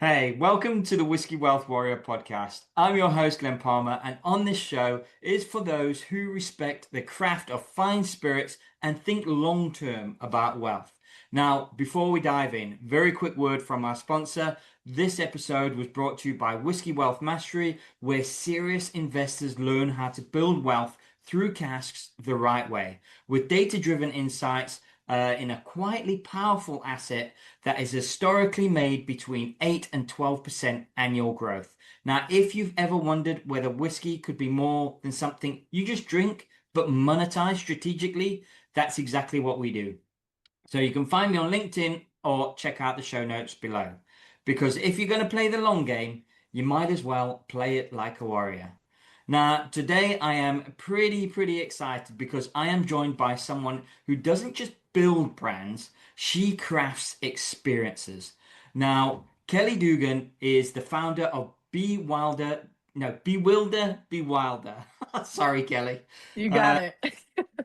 Hey, welcome to the Whiskey Wealth Warrior podcast. I'm your host, Glenn Palmer, and on this show is for those who respect the craft of fine spirits and think long term about wealth. Now, before we dive in, very quick word from our sponsor. This episode was brought to you by Whiskey Wealth Mastery, where serious investors learn how to build wealth through casks the right way, with data driven insights in a quietly powerful asset that is historically made between 8 and 12% annual growth. Now, if you've ever wondered whether whiskey could be more than something you just drink, but monetize strategically, that's exactly what we do. So you can find me on LinkedIn or check out the show notes below. Because if you're going to play the long game, you might as well play it like a warrior. Now, today I am pretty excited because I am joined by someone who doesn't just build brands, she crafts experiences. Now, Kelley Duggan is the founder of Bewilder Bewilder. Sorry, Kelly. You got Uh, it.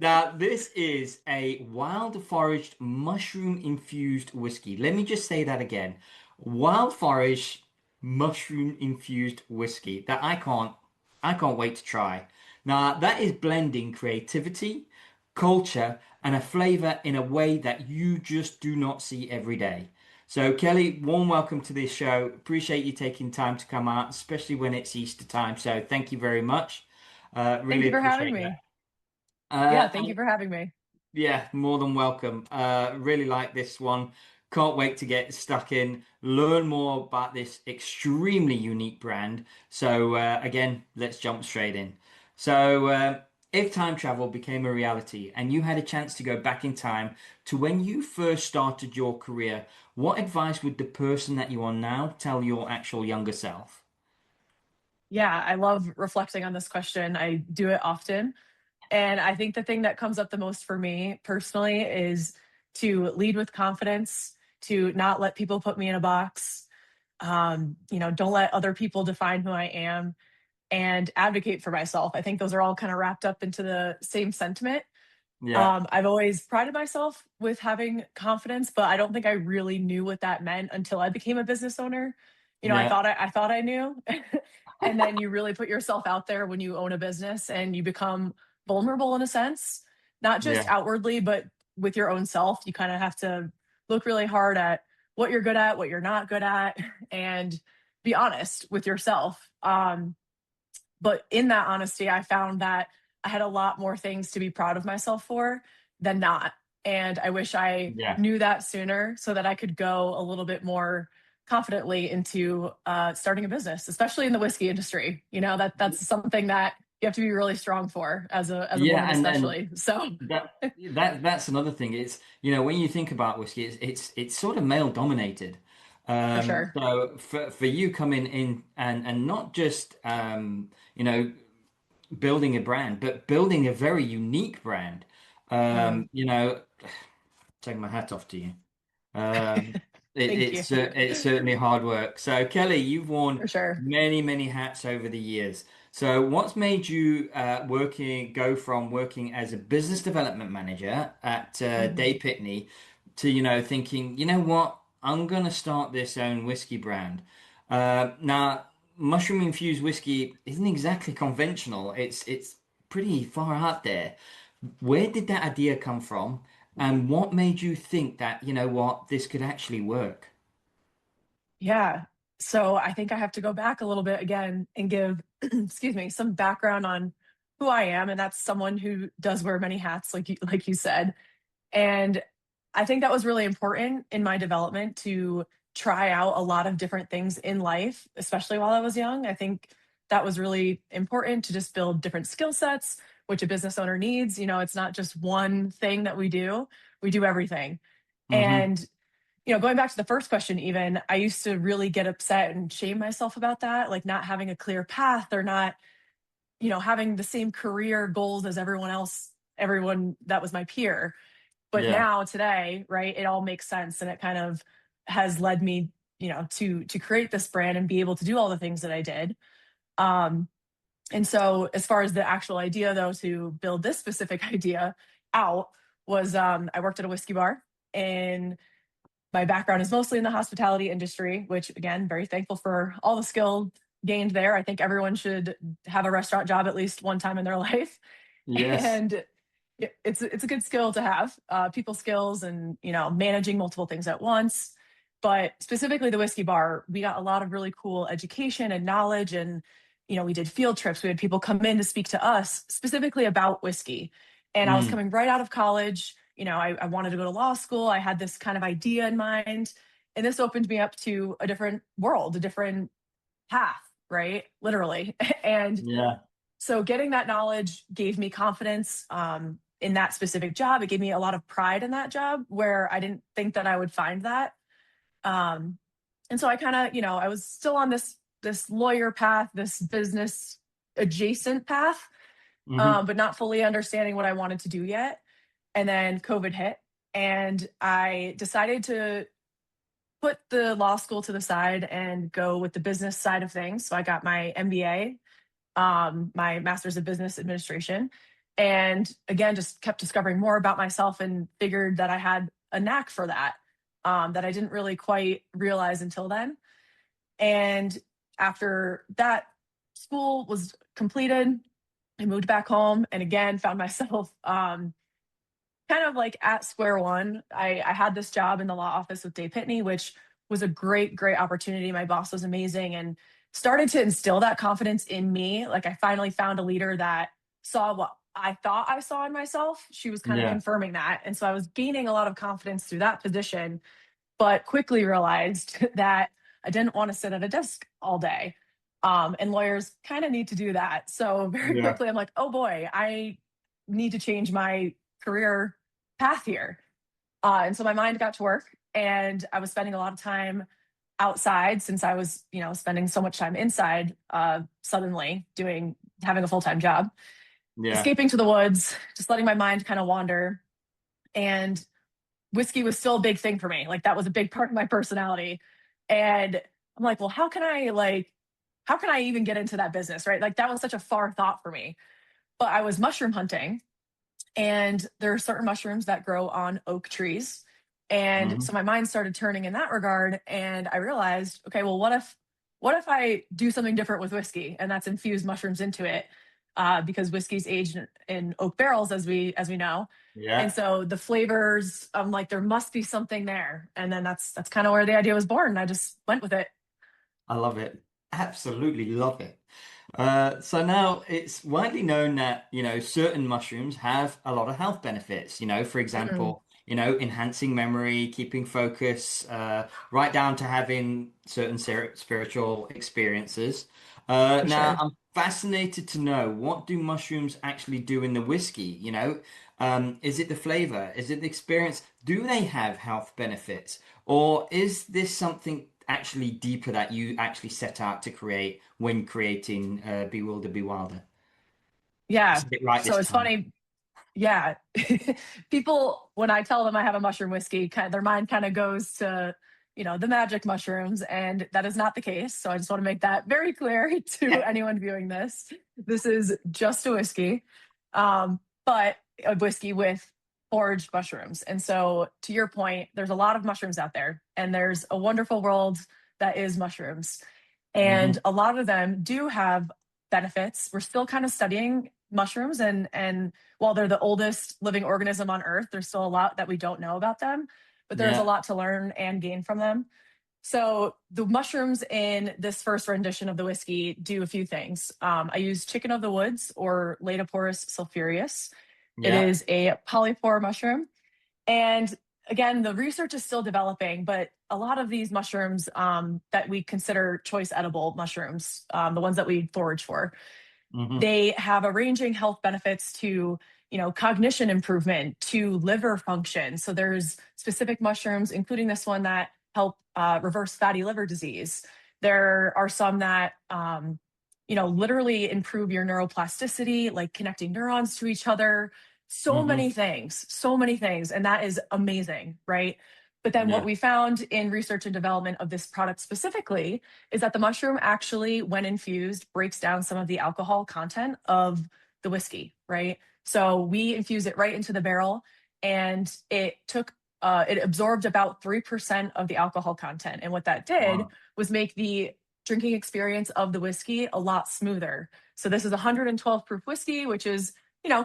Now, this is a wild foraged mushroom infused whiskey. Let me just say that again. Wild foraged mushroom infused whiskey that I can't wait to try. Now, that is blending creativity, culture, and a flavor in a way that you just do not see every day. So, Kelly, warm welcome to this show. Appreciate you taking time to come out, especially when it's Easter time. So, thank you very much. Thank Really you for having appreciate that. me. Yeah, thank you And for having me. yeah, more than welcome. Really like this one. Can't wait to get stuck in, learn more about this extremely unique brand. So, again, let's jump straight in. So, if time travel became a reality and you had a chance to go back in time to when you first started your career, what advice would the person that you are now tell your actual younger self? Yeah, I love reflecting on this question. I do it often. And I think the thing that comes up the most for me personally is to lead with confidence, to not let people put me in a box. Don't let other people define who I am and advocate for myself. I think those are all kind of wrapped up into the same sentiment. Yeah, I've always prided myself with having confidence, but I don't think I really knew what that meant until I became a business owner. I yeah, thought I knew. And then you really put yourself out there when you own a business and you become vulnerable in a sense, not just yeah, outwardly, but with your own self. You kind of have to look really hard at what you're good at, what you're not good at, and be honest with yourself. But in that honesty, I found that I had a lot more things to be proud of myself for than not. And I wish I yeah. knew that sooner so that I could go a little bit more confidently into starting a business, especially in the whiskey industry. That's something that you have to be really strong for as a Yeah, woman, and especially. So that's another thing. It's when you think about whiskey, it's sort of male dominated. for sure. So for you coming in and not just building a brand, but building a very unique brand. Mm, Taking my hat off to you. Um, thank you. it's certainly hard work. So Kelly, you've worn For sure. many hats over the years. So what's made you go from working as a business development manager at Mhm. Day Pitney to thinking, you know what, I'm gonna start this own whiskey brand. Now, mushroom infused whiskey isn't exactly conventional. It's pretty far out there. Where did that idea come from? And what made you think that, you know what, this could actually work? Yeah. So I think I have to go back a little bit again and give, excuse me, some background on who I am. And that's someone who does wear many hats, like you said. And I think that was really important in my development to try out a lot of different things in life, especially while I was young. I think that was really important to just build different skill sets, which a business owner needs. It's not just one thing that we do everything. Hmm. And going back to the first question, even, I used to really get upset and shame myself about that, like not having a clear path or not, having the same career goals as everyone else, everyone that was my peer. But Yeah. now today, right, it all makes sense and it kind of has led me, to create this brand and be able to do all the things that I did. Um, and so as far as the actual idea though, to build this specific idea out was I worked at a whiskey bar in My background is mostly in the hospitality industry, which again, very thankful for all the skill gained there. I think everyone should have a restaurant job at least one time in their life. Yes. And it's a good skill to have, people skills and managing multiple things at once. But specifically the whiskey bar, we got a lot of really cool education and knowledge, and we did field trips. We had people come in to speak to us specifically about whiskey. And I was Mm, coming right out of college. I wanted to go to law school. I had this kind of idea in mind, and this opened me up to a different world, a different path, right? Literally. And yeah. so getting that knowledge gave me confidence in that specific job. It gave me a lot of pride in that job where I didn't think that I would find that. Um, and so I kind of, I was still on this lawyer path, this business adjacent path, Hmm. but not fully understanding what I wanted to do yet. And then COVID hit, and I decided to put the law school to the side and go with the business side of things. So I got my MBA, my master's of business administration. And again, just kept discovering more about myself and figured that I had a knack for that, that I didn't really quite realize until then. And after that school was completed, I moved back home and again found myself kind of like at square one. I had this job in the law office with Dave Pitney, which was a great, great opportunity. My boss was amazing and started to instill that confidence in me. Like I finally found a leader that saw what I thought I saw in myself. She was kind of Yeah. confirming that. And so I was gaining a lot of confidence through that position, but quickly realized that I didn't want to sit at a desk all day. And lawyers kind of need to do that. So very Yeah. quickly, I'm like, oh boy, I need to change my career path here. And so my mind got to work, and I was spending a lot of time outside since I was, spending so much time inside, suddenly having a full time job, Yeah. escaping to the woods, just letting my mind kind of wander. And whiskey was still a big thing for me. Like that was a big part of my personality. And I'm like, well, how can I even get into that business? Right. Like that was such a far thought for me. But I was mushroom hunting, and there are certain mushrooms that grow on oak trees. And Hmm. so my mind started turning in that regard. And I realized, okay, well, what if I do something different with whiskey, and that's infuse mushrooms into it? Because whiskey's aged in oak barrels, as we know. And Yeah. so the flavors, I'm like, there must be something there. And then that's kind of where the idea was born. I just went with it. I love it. Absolutely love it. So now it's widely known that, certain mushrooms have a lot of health benefits. For Mhm, example, enhancing memory, keeping focus, right down to having certain spiritual experiences. for Now, sure. I'm fascinated to know, what do mushrooms actually do in the whiskey? Is it the flavor? Is it the experience? Do they have health benefits? Or is this something actually deeper that you actually set out to create when creating Bewilder Bewilder? I Yeah. said it right So this it's time. funny. Yeah. People, when I tell them I have a mushroom whiskey, their mind kind of goes to, the magic mushrooms, and that is not the case. So I just want to make that very clear to anyone viewing this. This is just a whiskey, but a whiskey with foraged mushrooms. And so, to your point, there's a lot of mushrooms out there, and there's a wonderful world that is mushrooms. And Hmm. a lot of them do have benefits. We're still kind of studying mushrooms, and while they're the oldest living organism on earth, there's still a lot that we don't know about them, but there's a Yeah. lot to learn and gain from them. So the mushrooms in this first rendition of the whiskey do a few things. I use chicken of the woods, or Laetoporus sulphureus. It Yeah. is a polypore mushroom, and again, the research is still developing, but a lot of these mushrooms, that we consider choice edible mushrooms, the ones that we forage for, Hmm. they have a ranging health benefits to, cognition improvement, to liver function. So there's specific mushrooms, including this one, that help reverse fatty liver disease. There are some that literally improve your neuroplasticity, like connecting neurons to each other. Hmm. So many things, and that is amazing, right? But then what Yeah. we found in research and development of this product specifically is that the mushroom actually, when infused, breaks down some of the alcohol content of the whiskey, right? So we infuse it right into the barrel, and it took it absorbed about 3% of the alcohol content. And what that did Wow. was make the drinking experience of the whiskey a lot smoother. So this is 112 proof whiskey, which is,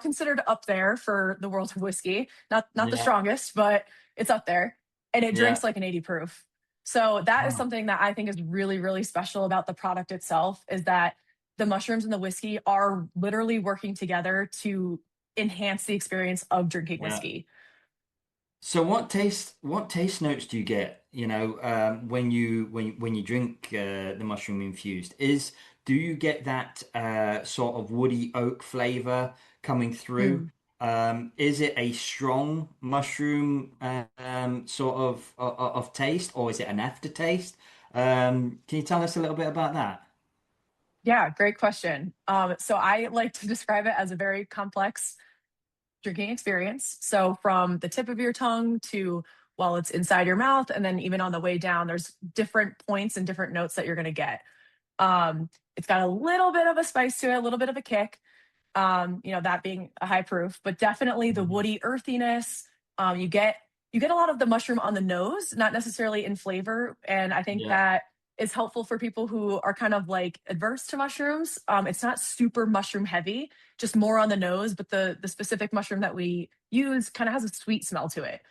considered up there for the world of whiskey. Not the Yeah. strongest, but it's up there. And it Yeah. drinks like an 80 proof. So that is Wow. something that I think is really, really special about the product itself, is that the mushrooms and the whiskey are literally working together to enhance the experience of drinking Yeah. whiskey. So what taste notes do you get, when you drink the mushroom infused? Do you get that sort of woody oak flavor coming through? Mm. Is it a strong mushroom sort of taste, or is it an aftertaste? Can you tell us a little bit about that? Yeah, great question. So I like to describe it as a very complex drinking experience. So from the tip of your tongue to while it's inside your mouth, and then even on the way down, there's different points and different notes that you're going to get. It's got a little bit of a spice to it, a little bit of a kick. That being a high proof, but definitely the Mhm. woody earthiness. You get a lot of the mushroom on the nose, not necessarily in flavor, and I think Yeah. that is helpful for people who are kind of like adverse to mushrooms. It's not super mushroom heavy, just more on the nose, but the specific mushroom that we use kind of has a sweet smell to it.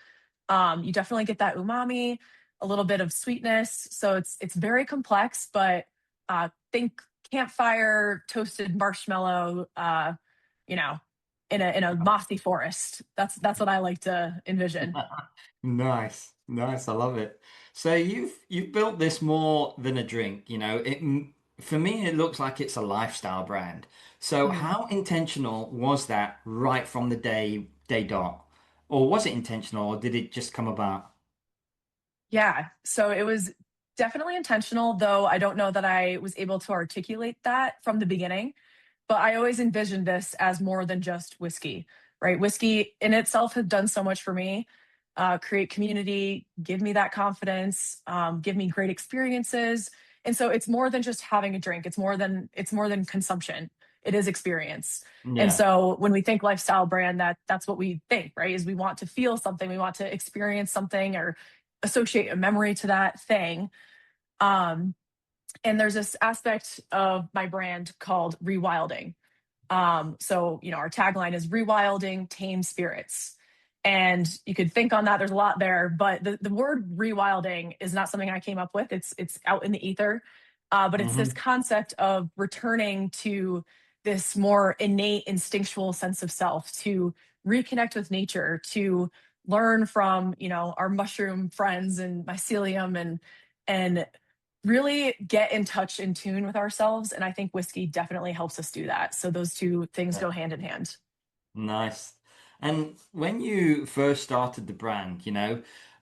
You definitely get that umami, a little bit of sweetness. So it's very complex, but think campfire, toasted marshmallow, you know, in a mossy forest. That's what I like to envision. Nice, nice. I love it. So you've built this more than a drink, for me it looks like it's a lifestyle brand. So Mm. how intentional was that right from the day dot? Or was it intentional or did it just come about? Yeah. So it was definitely intentional, though I don't know that I was able to articulate that from the beginning. But I always envisioned this as more than just whiskey, right? Whiskey in itself has done so much for me, create community, give me that confidence, give me great experiences. And so it's more than just having a drink. It's more than consumption. It is experience. And Yeah. so when we think lifestyle brand, that's what we think, right? Is we want to feel something, we want to experience something or associate a memory to that thing. Um, and there's this aspect of my brand called rewilding. So our tagline is rewilding tame spirits. And you could think on that, there's a lot there, but the word rewilding is not something I came up with. It's out in the ether. But it's this Hmm. concept of returning to this more innate instinctual sense of self, to reconnect with nature, to learn from, our mushroom friends and mycelium, and really get in touch, in tune with ourselves. And I think whiskey definitely helps us do that. So those two things go hand in hand. Nice. And when you first started the brand,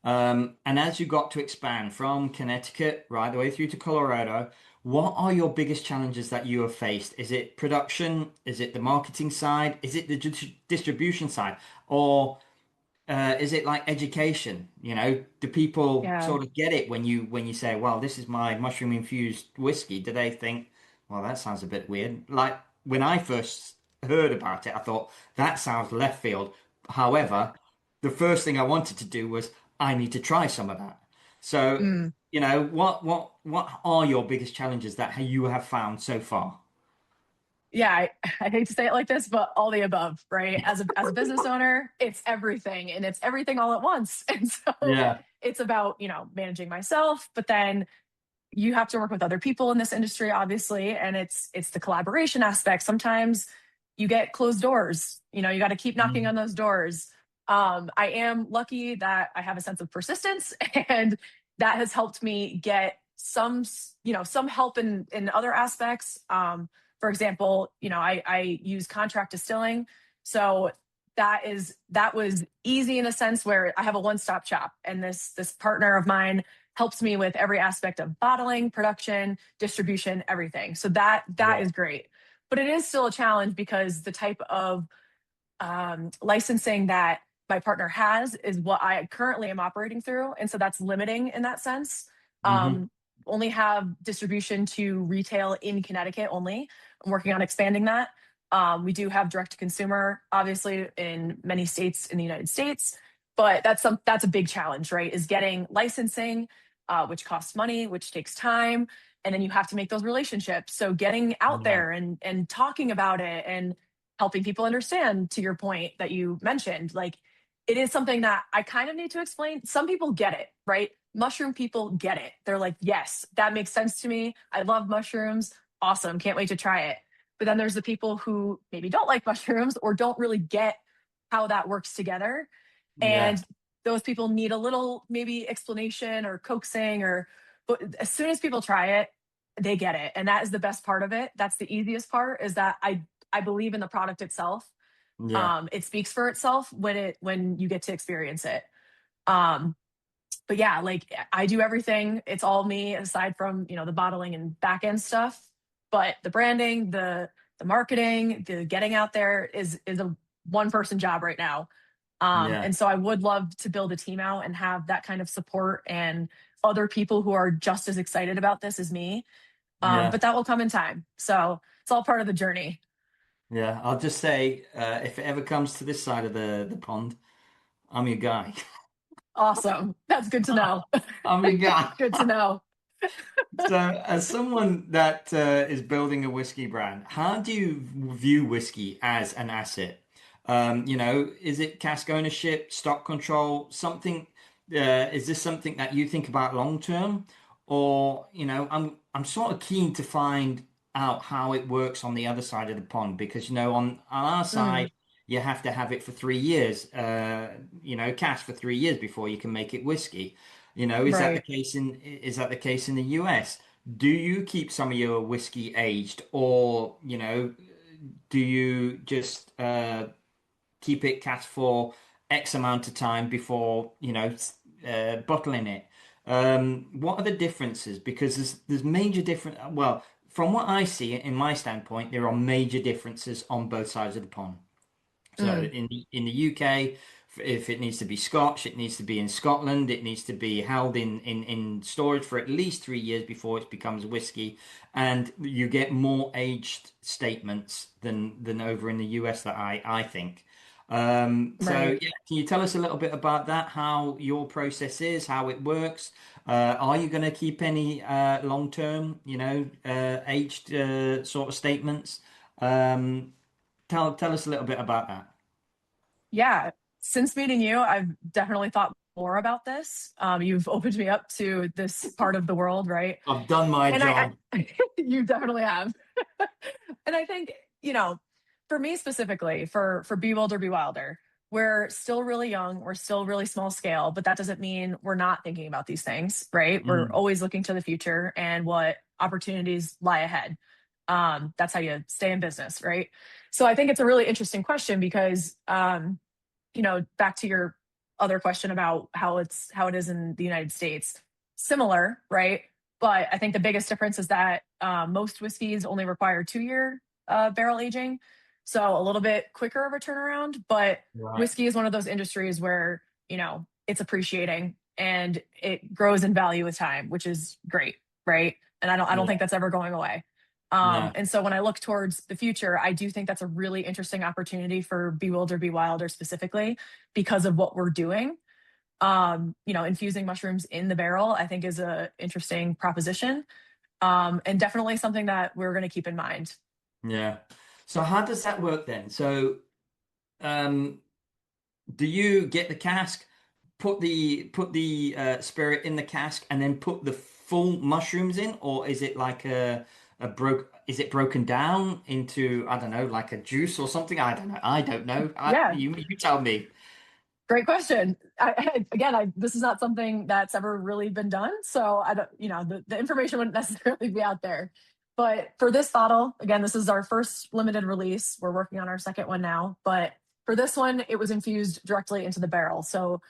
and as you got to expand from Connecticut right the way through to Colorado, what are your biggest challenges that you have faced? Is it production? Is it the marketing side? Is it the distribution side? Or is it like education? Do people Yeah. sort of get it when you say, "Well, this is my mushroom infused whiskey"? Do they think, "Well, that sounds a bit weird"? Like when I first heard about it, I thought that sounds left field. However, the first thing I wanted to do was I need to try some of that. So, Mm. what are your biggest challenges that you have found so far? Yeah. I hate to say it like this, but all the above, right? As a business owner, it's everything and it's everything all at once. And so Yeah. it's about, managing myself, but then you have to work with other people in this industry, obviously, and it's the collaboration aspect. Sometimes you get closed doors. You got to keep knocking on Mhm. those doors. I am lucky that I have a sense of persistence, and that has helped me get some help in other aspects. For example, I use contract distilling, so that was easy in a sense where I have a one-stop shop, and this partner of mine helps me with every aspect of bottling, production, distribution, everything. So that Yeah. is great. But it is still a challenge because the type of licensing that my partner has is what I currently am operating through. And so that's limiting in that sense. Hmm. Um, Only have distribution to retail in Connecticut only. I'm working on expanding that. We do have direct to consumer, obviously, in many states in the United States, But that's a big challenge, right? Is getting licensing, which costs money, which takes time, and then you have to make those relationships. So getting out Yeah. there and talking about it and helping people understand, to your point that you mentioned, like it is something that I kind of need to explain. Some people get it, right? Mushroom people get it. They're like, yes, that makes sense to me. I love mushrooms. Awesome. Can't wait to try it. But then there's the people who maybe don't like mushrooms or don't really get how that works together. Yeah. And those people need a little maybe explanation or coaxing, or but as soon as people try it, they get it. And that is the best part of it. That's the easiest part, is that I believe in the product itself. Yeah. It speaks for itself when you get to experience it. Um, but yeah, like I do everything. It's all me aside from, the bottling and back end stuff. But the branding, the marketing, the getting out there is a one person job right now. Yeah. And so I would love to build a team out and have that kind of support and other people who are just as excited about this as me. Yeah. But that will come in time. So it's all part of the journey. Yeah. I'll just say, if it ever comes to this side of the pond, I'm your guy. Awesome. That's good to know. I'm your guy. Good to know. So, as someone that is building a whiskey brand, how do you view whiskey as an asset? Is it cask ownership, stock control, something? Is this something that you think about long term, or I'm sort of keen to find out how it works on the other side of the pond because on our Mm, side you have to have it for 3 years, cask for 3 years before you can make it whiskey. right. Is that the case in the US? Do you keep some of your whiskey aged, or do you just keep it cast for X amount of time before bottling it? What are the differences? Because there's major different. Well, from what I see, in my standpoint, there are major differences on both sides of the pond. So Mm, in the UK, if it needs to be Scotch, it needs to be in Scotland. It needs to be held in storage for at least 3 years before it becomes whiskey, and you get more aged statements than over in the US that I think. So right. yeah, can you tell us a little bit about that? How your process is, how it works? Are you going to keep any long term, aged sort of statements? Um, tell us a little bit about that. Yeah. Since meeting you, I've definitely thought more about this. You've opened me up to this part of the world, right? I've done my And job. you definitely have. And I think, for me specifically, for Bewilder Bewilder, we're still really young, we're still really small scale, but that doesn't mean we're not thinking about these things, right? We're Mm, always looking to the future and what opportunities lie ahead. That's how you stay in business, right? So I think it's a really interesting question because, back to your other question about how it is in the United States, similar, right? But I think the biggest difference is that most whiskeys only require 2-year barrel aging, so a little bit quicker of a turnaround. But right. whiskey is one of those industries where it's appreciating and it grows in value with time, which is great, right? And I don't think Yeah. that's ever going away. No. And so when I look towards the future, I do think that's a really interesting opportunity for Bewilder Bewilder specifically because of what we're doing. Infusing mushrooms in the barrel, I think is a interesting proposition. And definitely something that we're going to keep in mind. Yeah. So how does that work then? So um, do you get the cask, put the spirit in the cask, and then put the full mushrooms in, or is it like is it broken down into, I don't know, like a juice or something? I don't know. I don't know. Yeah, You tell me. great question. This is not something that's ever really been done, so I don't, the information wouldn't necessarily be out there. But for this bottle, again, this is our first limited release. We're working on our second one now, but for this one, it was infused directly into the barrel. So,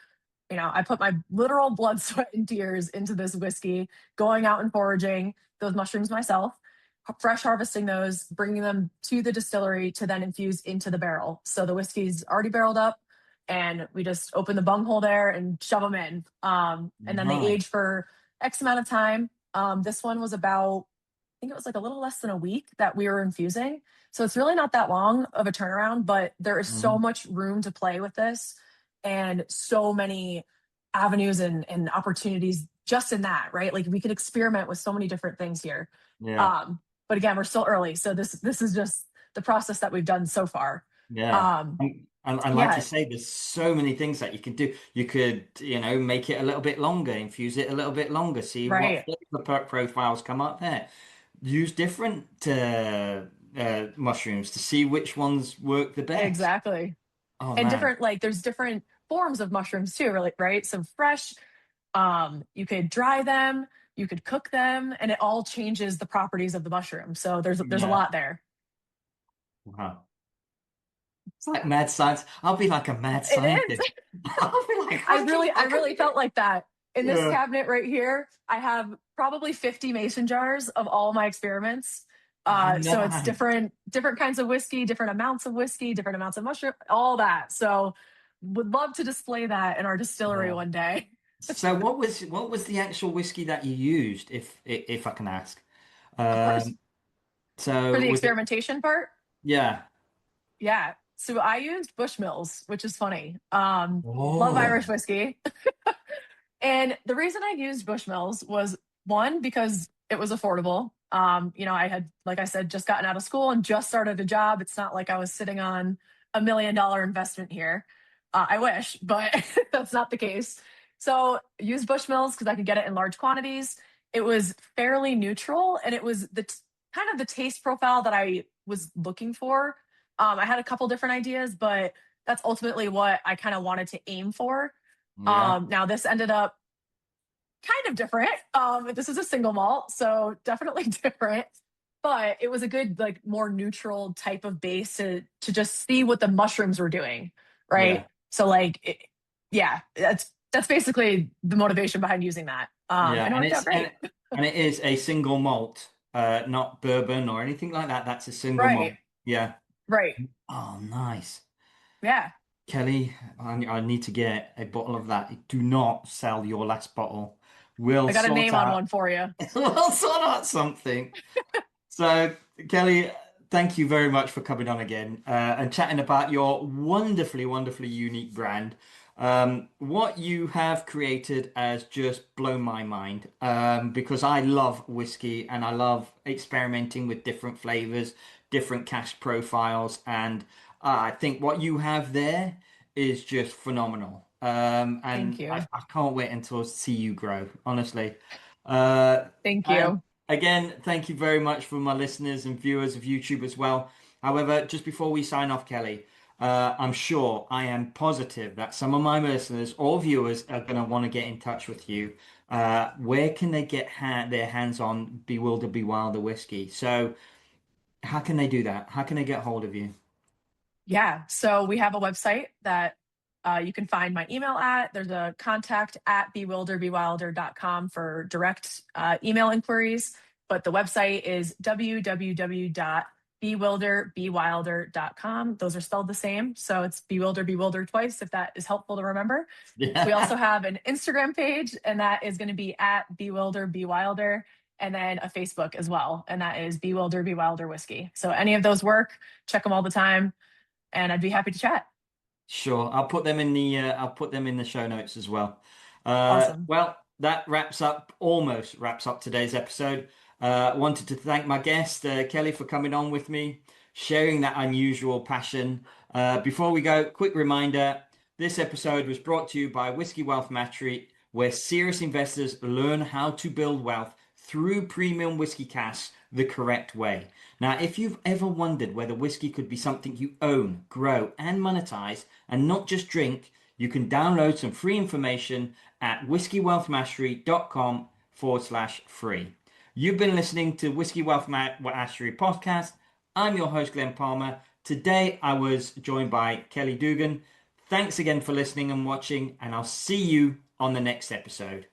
I put my literal blood, sweat, and tears into this whiskey, going out and foraging those mushrooms myself, fresh harvesting those, bringing them to the distillery to then infuse into the barrel. So the whiskey's already barreled up, and we just open the bunghole there and shove them in. And then they Right. age for X amount of time. This one was about, I think it was like a little less than a week that we were infusing. So it's really not that long of a turnaround, but there is so Mhm. much room to play with this. and so many avenues and opportunities just in that, right? Like we could experiment with so many different things here. Yeah. Um, but again, we're still early. So this is just the process that we've done so far. Yeah. Um, And like you yeah, say, there's so many things that you can do. You could, make it a little bit longer, infuse it a little bit longer, see what right. flavor profiles come up there. Use different mushrooms to see which ones work the best. Exactly. Oh And man. different, like there's different forms of mushrooms too, really, right? So fresh, you could dry them, you could cook them, and it all changes the properties of the mushroom. So there's a Yeah. lot there. Wow. It's like mad science. I'll be like a mad It is. scientist. I'll be like, I how can really we get. felt like that. In this Yeah. cabinet right here, I have probably 50 mason jars of all my experiments. Oh So it's man. different kinds of whiskey, different amounts of whiskey, different amounts of mushroom, all that. So would love to display that in our distillery Yeah. one day. So what was the actual whiskey that you used, if I can ask? Of course. Um, For so the was it? experimentation part, Yeah. yeah. So I used Bushmills, which is funny. Love Irish Oh, whiskey. And the reason I used Bushmills was one, because it was affordable. I had, like I said, just gotten out of school and just started a job. It's not like I was sitting on $1 million investment here. I wish, but that's not the case. So use Bushmills because I could get it in large quantities. It was fairly neutral, and it was kind of the taste profile that I was looking for. I had a couple different ideas, but that's ultimately what I kind of wanted to aim for. yeah. Now this ended up kind of different. This is a single malt, so definitely different. But it was a good, like, more neutral type of base to just see what the mushrooms were doing, right? Yeah. So, like, yeah, that's basically the motivation behind using that. Yeah. And it And worked it's out great. and it is a single malt, not bourbon or anything like that. That's a single Right, malt. Yeah. right, Oh, nice. yeah. Kelly, I need to get a bottle of that. Do not sell your last bottle. We'll I got a sort name on out. one for you. We'll sort out something. So, Kelly, thank you very much for coming on again and chatting about your wonderfully, wonderfully unique brand. What you have created has just blown my mind because I love whiskey and I love experimenting with different flavors, different cask profiles, and I think what you have there is just phenomenal. Thank And I, you, I can't wait until I see you grow, honestly. Uh, thank and you. again, thank you very much for my listeners and viewers of YouTube as well. However, just before we sign off, Kelly, I'm sure, I am positive that some of my listeners or viewers are going to want to get in touch with you. Where can they get their hands on Bewilder Bewilder whiskey? So, how can they do that? How can they get hold of you? Yeah. So we have a website that you can find my email at. There's a contact at bewilderbewilder.com for direct email inquiries. But the website is www.bewilderbewilder.com. Those are spelled the same. So it's Bewilder Bewilder twice, if that is helpful to remember. We also Yeah, have an Instagram page, and that is going to be at Bewilder Bewilder, and then a Facebook as well. And that is Bewilder Bewilder Whiskey. So any of those work, check them all the time, and I'd be happy to chat. sure. I'll put them in the show notes as well. Awesome. Well, that almost wraps up today's episode. Wanted to thank my guest, Kelly, for coming on with me, sharing that unusual passion. Before we go, quick reminder, this episode was brought to you by Whiskey Wealth Mastery, where serious investors learn how to build wealth through premium whiskey casks the correct way. Now, if you've ever wondered whether whiskey could be something you own, grow, and monetize, and not just drink, you can download some free information at whiskeywealthmastery.com/free. You've been listening to Whiskey Wealth Mastery podcast. I'm your host, Glenn Palmer. Today, I was joined by Kelley Duggan. Thanks again for listening and watching, and I'll see you on the next episode.